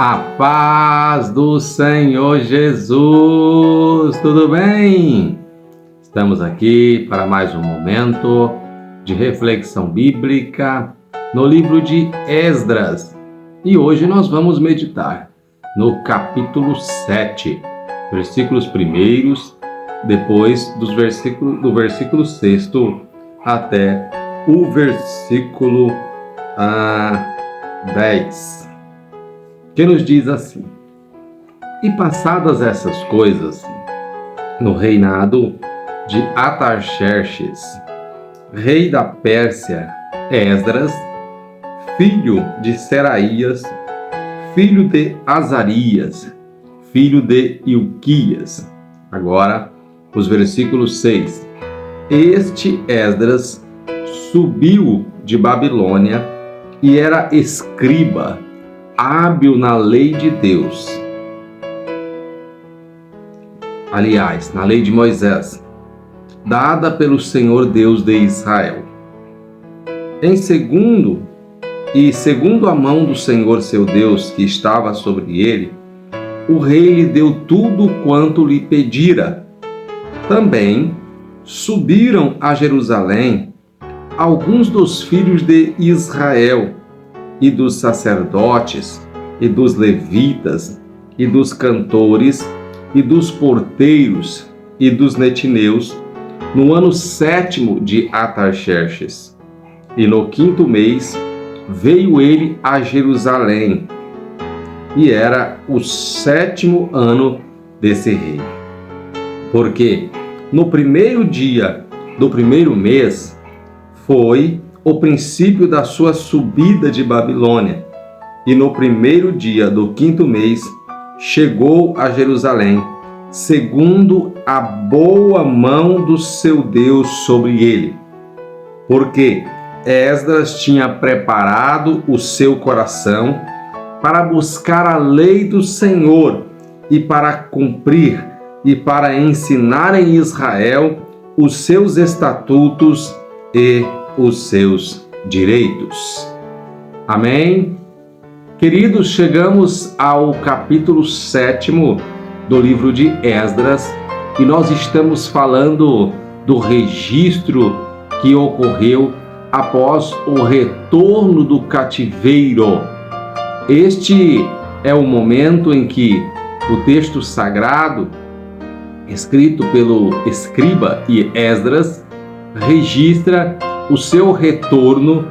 A paz do Senhor Jesus! Tudo bem? Estamos aqui para mais um momento de reflexão bíblica no livro de Esdras. E hoje nós vamos meditar no capítulo 7, versículos primeiros, depois do versículo 6 até o versículo 10. Que nos diz assim: E passadas essas coisas, no reinado de Artaxerxes, rei da Pérsia, Esdras, filho de Seraías, filho de Azarias, filho de Ilquias. Agora, os versículos 6. Este Esdras subiu de Babilônia e era escriba, hábil na lei de Deus. Aliás, na lei de Moisés, dada pelo Senhor Deus de Israel. Segundo a mão do Senhor seu Deus, que estava sobre ele, o rei lhe deu tudo quanto lhe pedira. Também subiram a Jerusalém alguns dos filhos de Israel, e dos sacerdotes, e dos levitas, e dos cantores, e dos porteiros, e dos netineus, no ano 7º de Artaxerxes. E no 5º mês veio ele a Jerusalém, e era o 7º ano desse rei. Porque no primeiro dia do primeiro mês foi o princípio da sua subida de Babilônia, e no primeiro dia do 5º mês chegou a Jerusalém, segundo a boa mão do seu Deus sobre ele. Porque Esdras tinha preparado o seu coração para buscar a lei do Senhor e para cumprir e para ensinar em Israel os seus estatutos e os seus direitos. Amém? Queridos, chegamos ao capítulo 7º do livro de Esdras e nós estamos falando do registro que ocorreu após o retorno do cativeiro. Este é o momento em que o texto sagrado, escrito pelo escriba e Esdras, registra o seu retorno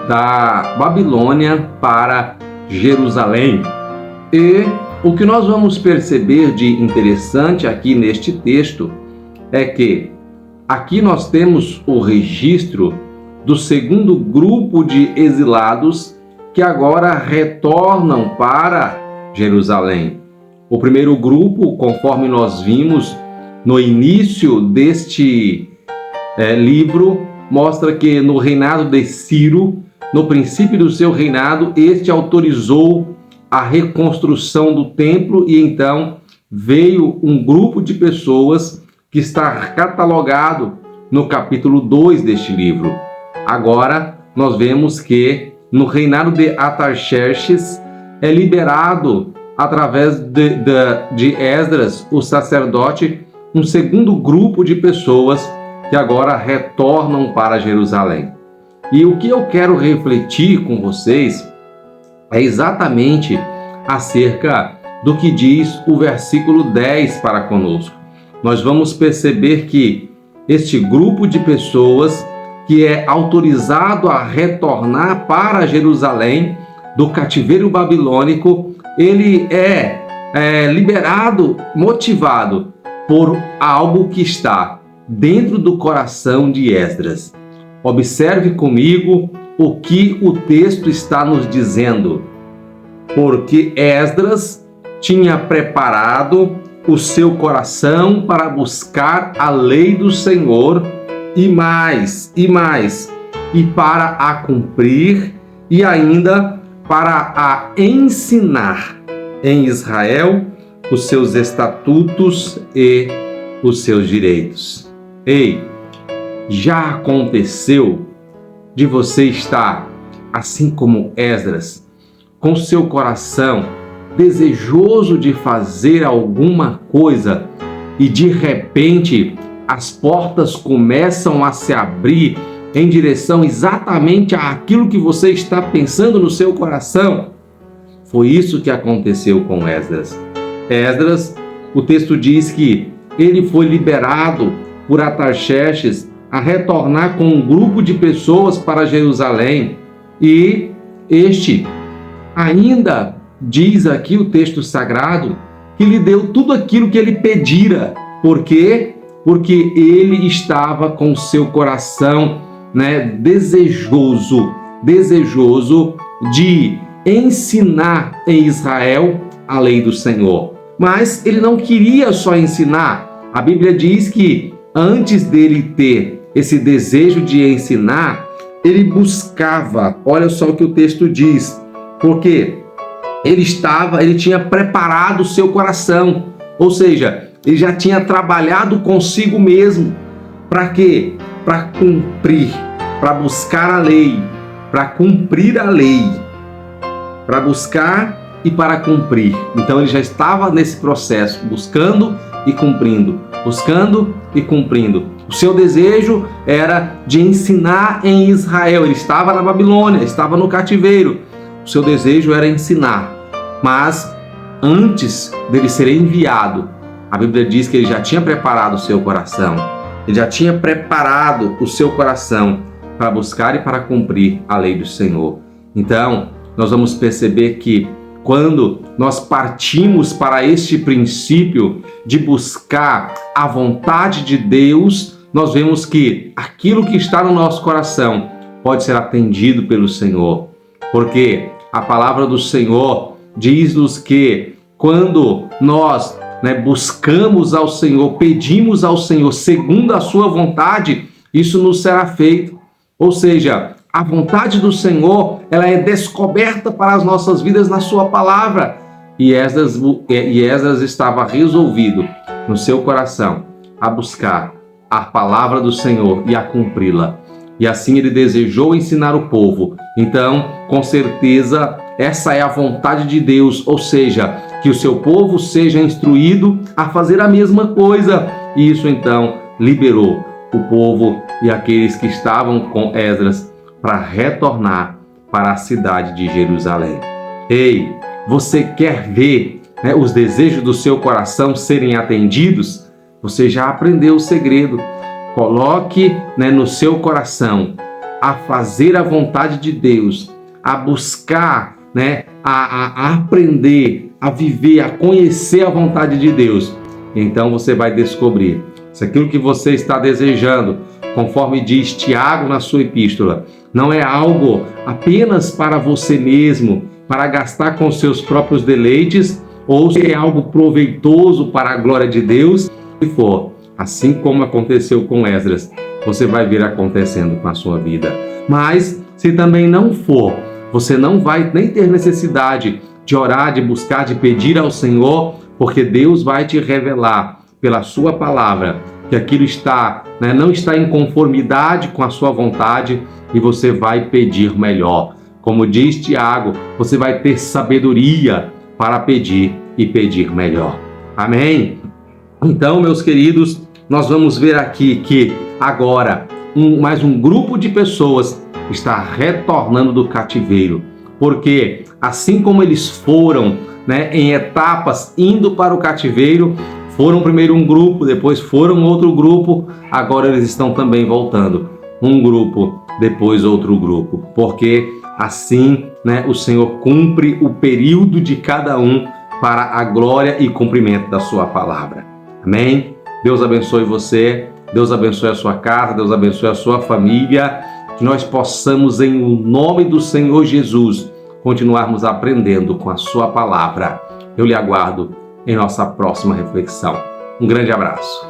da Babilônia para Jerusalém. E o que nós vamos perceber de interessante aqui neste texto é que aqui nós temos o registro do segundo grupo de exilados que agora retornam para Jerusalém. O primeiro grupo, conforme nós vimos no início deste livro, mostra que no reinado de Ciro, no princípio do seu reinado, este autorizou a reconstrução do templo e então veio um grupo de pessoas que está catalogado no capítulo 2 deste livro. Agora, nós vemos que no reinado de Artaxerxes é liberado, através de Esdras, o sacerdote, um segundo grupo de pessoas que agora retornam para Jerusalém. E o que eu quero refletir com vocês é exatamente acerca do que diz o versículo 10 para conosco. Nós vamos perceber que este grupo de pessoas que é autorizado a retornar para Jerusalém do cativeiro babilônico, ele é liberado, motivado por algo que está dentro do coração de Esdras. Observe comigo o que o texto está nos dizendo. Porque Esdras tinha preparado o seu coração para buscar a lei do Senhor e para a cumprir e ainda para a ensinar em Israel os seus estatutos e os seus direitos. Ei, já aconteceu de você estar, assim como Esdras, com seu coração desejoso de fazer alguma coisa e de repente as portas começam a se abrir em direção exatamente àquilo que você está pensando no seu coração? Foi isso que aconteceu com Esdras. Esdras, o texto diz que ele foi liberado por Artaxerxes a retornar com um grupo de pessoas para Jerusalém, e este ainda diz aqui o texto sagrado que lhe deu tudo aquilo que ele pedira. Por quê? Porque ele estava com o seu coração, desejoso de ensinar em Israel a lei do Senhor. Mas ele não queria só ensinar. A Bíblia diz que antes dele ter esse desejo de ensinar, ele buscava, olha só o que o texto diz, porque ele tinha preparado o seu coração, ou seja, ele já tinha trabalhado consigo mesmo. Para quê? Para cumprir, para buscar a lei, para cumprir a lei, para buscar e para cumprir. Então ele já estava nesse processo, buscando e cumprindo, buscando e cumprindo. O seu desejo era de ensinar em Israel. Ele estava na Babilônia, estava no cativeiro. O seu desejo era ensinar. Mas antes dele ser enviado, a Bíblia diz que ele já tinha preparado o seu coração. Ele já tinha preparado o seu coração para buscar e para cumprir a lei do Senhor. Então, nós vamos perceber que quando nós partimos para este princípio de buscar a vontade de Deus, nós vemos que aquilo que está no nosso coração pode ser atendido pelo Senhor. Porque a palavra do Senhor diz-nos que quando nós buscamos ao Senhor, pedimos ao Senhor segundo a sua vontade, isso nos será feito. Ou seja, a vontade do Senhor, ela é descoberta para as nossas vidas na sua palavra. E Esdras estava resolvido no seu coração a buscar a palavra do Senhor e a cumpri-la. E assim ele desejou ensinar o povo. Então, com certeza, essa é a vontade de Deus, ou seja, que o seu povo seja instruído a fazer a mesma coisa. E isso então liberou o povo e aqueles que estavam com Esdras para retornar para a cidade de Jerusalém. Ei, você quer ver os desejos do seu coração serem atendidos? Você já aprendeu o segredo. Coloque no seu coração a fazer a vontade de Deus, a buscar, a aprender, a viver, a conhecer a vontade de Deus. Então você vai descobrir se aquilo que você está desejando, conforme diz Tiago na sua epístola, não é algo apenas para você mesmo, para gastar com seus próprios deleites, ou se é algo proveitoso para a glória de Deus. Se for, assim como aconteceu com Esdras, você vai ver acontecendo com a sua vida. Mas, se também não for, você não vai nem ter necessidade de orar, de buscar, de pedir ao Senhor, porque Deus vai te revelar pela sua palavra que aquilo não está em conformidade com a sua vontade, e você vai pedir melhor. Como diz Tiago, você vai ter sabedoria para pedir e pedir melhor. Amém? Então, meus queridos, nós vamos ver aqui que agora mais um grupo de pessoas está retornando do cativeiro. Porque assim como eles foram em etapas indo para o cativeiro, foram primeiro um grupo, depois foram outro grupo, agora eles estão também voltando. Um grupo, depois outro grupo. Porque assim o Senhor cumpre o período de cada um para a glória e cumprimento da sua palavra. Amém? Deus abençoe você, Deus abençoe a sua casa, Deus abençoe a sua família, que nós possamos, em nome do Senhor Jesus, continuarmos aprendendo com a sua palavra. Eu lhe aguardo em nossa próxima reflexão. Um grande abraço.